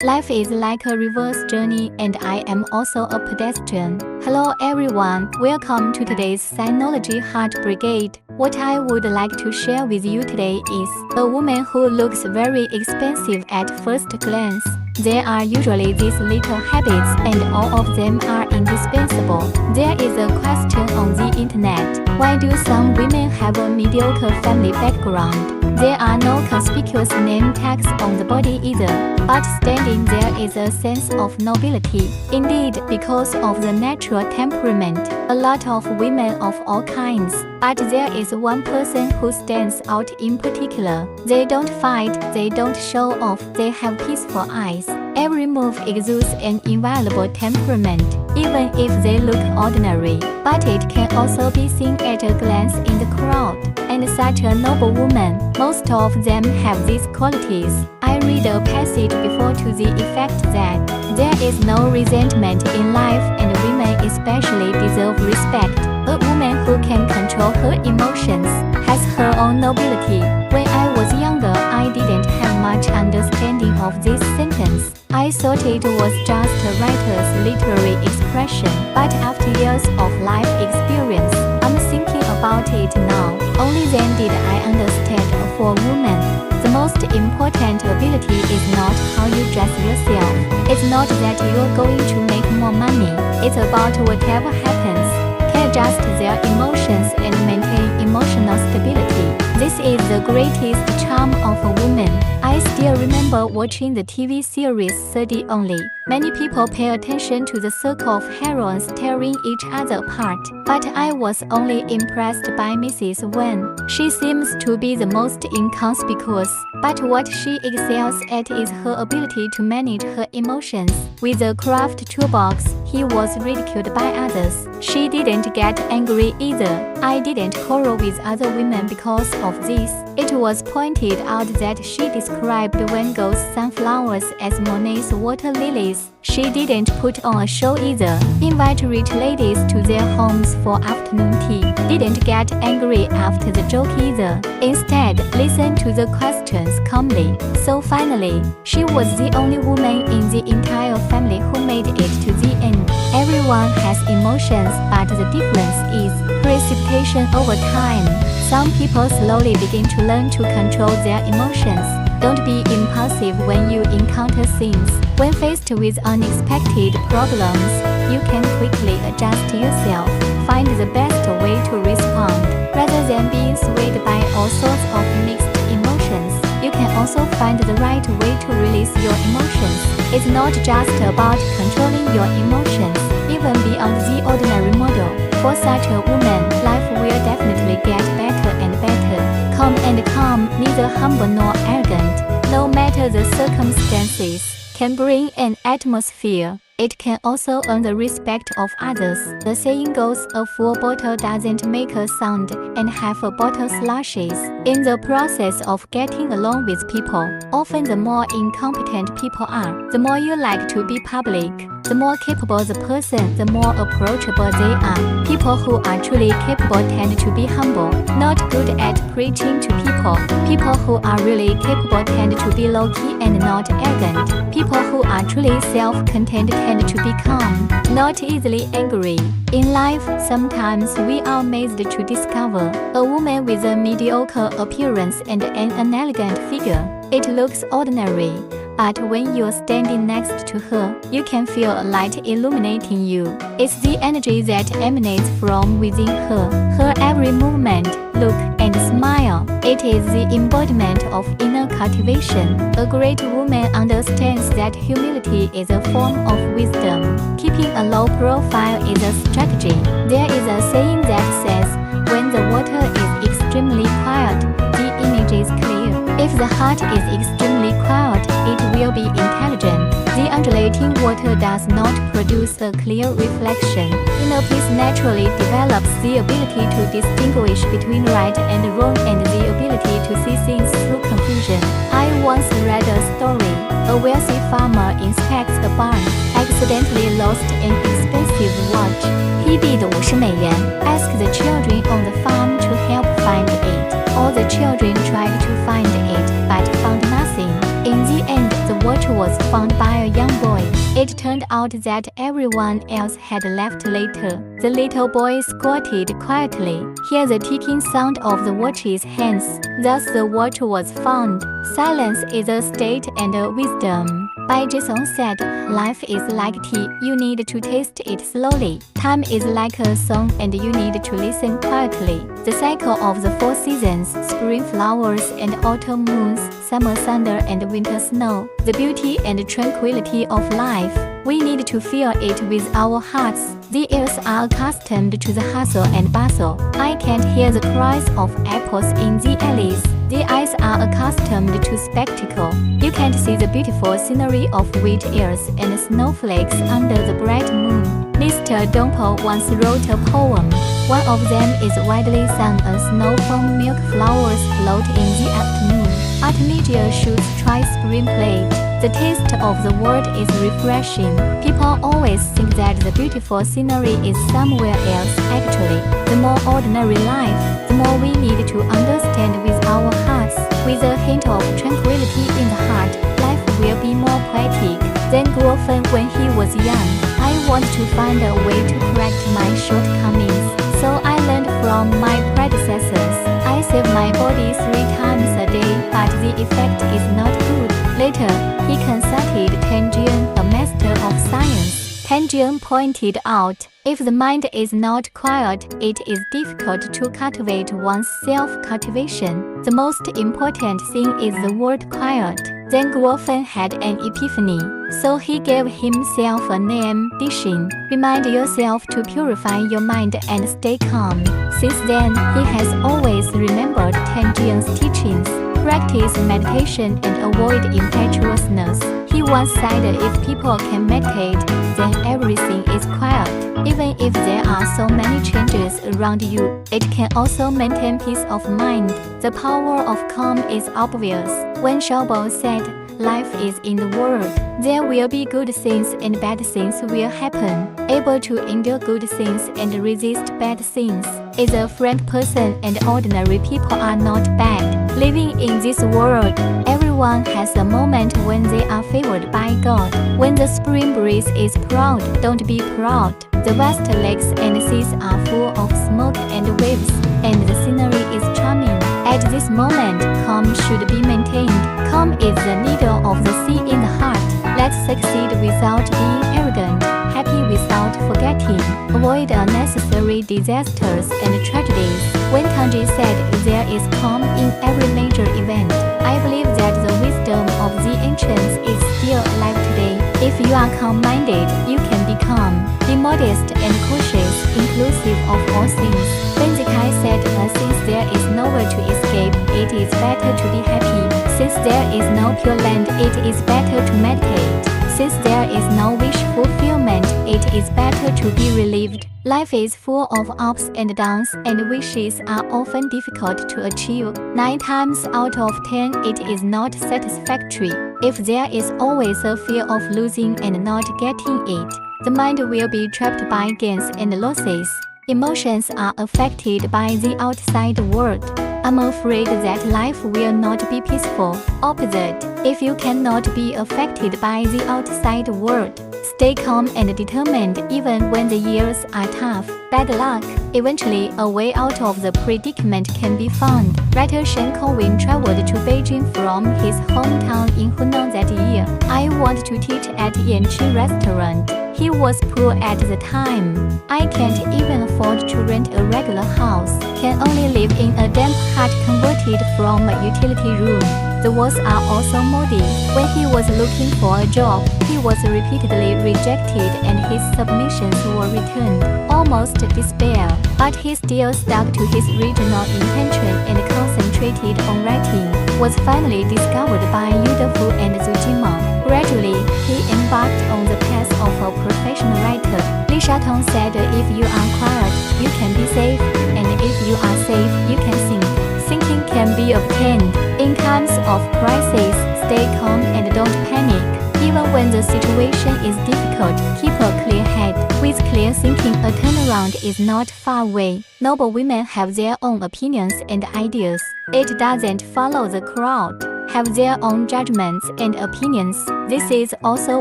Life is like a reverse journey, and I am also a pedestrian. Hello everyone, welcome to today's Sinology Heart Brigade. What I would like to share with you today is a woman who looks very expensive at first glance. There are usually these little habits, and all of them are indispensable. There is a question on the internet: why do some women have a mediocre family background? There are no conspicuous name tags on the body either, but standing there is a sense of nobility. Indeed, because of the natural temperament, a lot of women of all kinds. But there is one person who stands out in particular. They don't fight, they don't show off, they have peaceful eyes. Every move exudes an inviolable temperament, even if they look ordinary. But it can also be seen at a glance in the crowd. And such a noble woman, most of them have these qualities. I read a passage before to the effect that there is no resentment in life, and women especially deserve respect. A woman who can control her emotions has her own nobility. When I was younger, I didn't have much understanding of this sentence. I thought it was just a writer's literary expression, but after years of life experience, I'm thinking about it now. Only then did I understand for a woman, the most important ability is not how you dress yourself. It's not that you're going to make more money. It's about whatever happens, can adjust their emotions and maintain emotional stability. This is the greatest charm of a woman. I still remember watching the TV series 30 Only. Many people pay attention to the circle of heroines tearing each other apart, but I was only impressed by Mrs. Wen. She seems to be the most inconspicuous, but what she excels at is her ability to manage her emotions. With a craft toolbox, he was ridiculed by others. She didn't get angry either. I didn't quarrel with other women because of this. It was pointed out that she described Van Gogh's sunflowers as Monet's water lilies. She didn't put on a show either. Invite rich ladies to their homes for afternoon tea. Didn't get angry after the joke either. Instead, listen to the questions calmly. So finally, she was the only woman in the entire family who made it to the end. Everyone has emotions, but the difference is precipitation over time. Some people slowly begin to learn to control their emotions. Don't be impulsive when you encounter things. When faced with unexpected problems, you can quickly adjust yourself. Find the best way to respond. Rather than being swayed by all sorts of mixed emotions, you can also find the right way to release your emotions. It's not just about controlling your emotions, even beyond the ordinary model. For such a woman, life will definitely get better and better. Calm and calm, neither humble nor arrogant, no matter the circumstances, can bring an atmosphere. It can also earn the respect of others. The saying goes, a full bottle doesn't make a sound, and half a bottle slushes. In the process of getting along with people, often the more incompetent people are, the more you like to be public. The more capable the person, the more approachable they are. People who are truly capable tend to be humble, not good at preaching to people. People who are really capable tend to be low-key and not arrogant. People who are truly self-contained tend to be calm, not easily angry. In life, sometimes we are amazed to discover a woman with a mediocre appearance and an inelegant figure. It looks ordinary, but when you're standing next to her, you can feel a light illuminating you. It's the energy that emanates from within her. Her every movement, look, and smile. It is the embodiment of inner cultivation. A great woman understands that humility is a form of wisdom. Keeping a low profile is a strategy. There is a saying that says, when the water is extremely quiet, the image is clear. If the heart is extremely quiet, it will be intelligent. The undulating water does not produce a clear reflection. Inner peace naturally develops the ability to distinguish between right and wrong and the ability to see things through confusion. I once read a story. A wealthy farmer inspects a barn, accidentally lost an expensive watch. He bid $50, asked the children on the farm to help find it. All the children tried to find it, but found nothing. In the end, the watch was found by a young boy. It turned out that everyone else had left later. The little boy squatted quietly, hear the ticking sound of the watch's hands. Thus the watch was found. Silence is a state and a wisdom. Bai Zhisong said, life is like tea, you need to taste it slowly. Time is like a song and you need to listen quietly. The cycle of the 4 seasons, spring flowers and autumn moons, summer thunder and winter snow, the beauty and tranquility of life. We need to feel it with our hearts. The ears are accustomed to the hustle and bustle. I can't hear the cries of apples in the alleys. The eyes are accustomed to spectacle. You can't see the beautiful scenery of wheat ears and snowflakes under the bright moon. Mr. Dompo once wrote a poem. One of them is widely sung as snow foam milk flowers float in the afternoon. Artemisia should try spring plate. The taste of the world is refreshing. People always think that the beautiful scenery is somewhere else. Actually, the more ordinary life, the more we need to understand with our hearts. With a hint of tranquility in the heart, life will be more poetic than Guofen when he was young. I want to find a way to correct my shortcomings, so I learned from my predecessors. I save my body 3 times a day, but the effect is not good. Later, he consulted Tanjian, a master of science. Tanjian pointed out, if the mind is not quiet, it is difficult to cultivate one's self-cultivation. The most important thing is the word quiet. Then Guofen had an epiphany, so he gave himself a name, Dixin. Remind yourself to purify your mind and stay calm. Since then, he has always remembered Tanjian's teachings. Practice meditation and avoid impetuousness. He once said if people can meditate, then everything is quiet. Even if there are so many changes around you, it can also maintain peace of mind. The power of calm is obvious. When Xiaobo said, life is in the world, there will be good things and bad things will happen. Able to endure good things and resist bad things is a frank person, and ordinary people are not bad. Living in this world, everyone has a moment when they are favored by God. When the spring breeze is proud, don't be proud. The vast lakes and seas are full of smoke and waves, and the scenery is charming. At this moment, calm should be maintained. Calm is the needle of the sea in the heart. Let's succeed without being arrogant, happy without forgetting, avoid unnecessary disasters and tragedies. When Tangji said there is calm in every major event, I believe that the wisdom of the ancients is still alive today. If you are calm-minded, you can be calm. Be modest and cautious, inclusive of all things. When Zikai said, since there is nowhere to escape, it is better to be happy. Since there is no pure land, it is better to meditate. Since there is no wish fulfillment, it is better to be relieved. Life is full of ups and downs, and wishes are often difficult to achieve. 9 times out of 10, it is not satisfactory. If there is always a fear of losing and not getting it, the mind will be trapped by gains and losses. Emotions are affected by the outside world. I'm afraid that life will not be peaceful. Opposite, if you cannot be affected by the outside world, stay calm and determined even when the years are tough. Bad luck. Eventually, a way out of the predicament can be found. Writer Shen Kowin traveled to Beijing from his hometown in Hunan that year. I want to teach at Yanqi restaurant. He was poor at the time. I can't even afford to rent a regular house. Can only live in a damp hut converted from a utility room. The walls are also moldy. When he was looking for a job, he was repeatedly rejected and his submissions were returned. Almost despair, but he still stuck to his original intention and concentrated on writing. Was finally discovered by Yu Defu and Zhu Jimeng. Gradually, he embarked on the path of a professional writer. Li Shatong said, if you are quiet, you can be safe, and if you are safe, you can think. Thinking can be obtained. In times of crisis, stay calm and don't panic. Even when the situation is difficult, keep a clear head. With clear thinking, a turnaround is not far away. Noble women have their own opinions and ideas. It doesn't follow the crowd. have their own judgments and opinions. This is also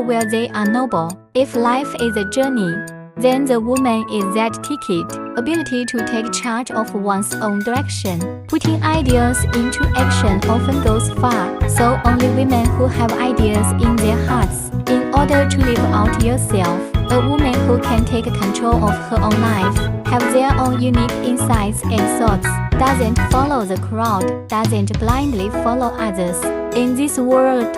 where they are noble. If life is a journey, then the woman is that ticket, ability to take charge of one's own direction. Putting ideas into action often goes far, so only women who have ideas in their hearts. In order to live out yourself, a woman who can take control of her own life, have their own unique insights and thoughts, doesn't follow the crowd, doesn't blindly follow others. In this world,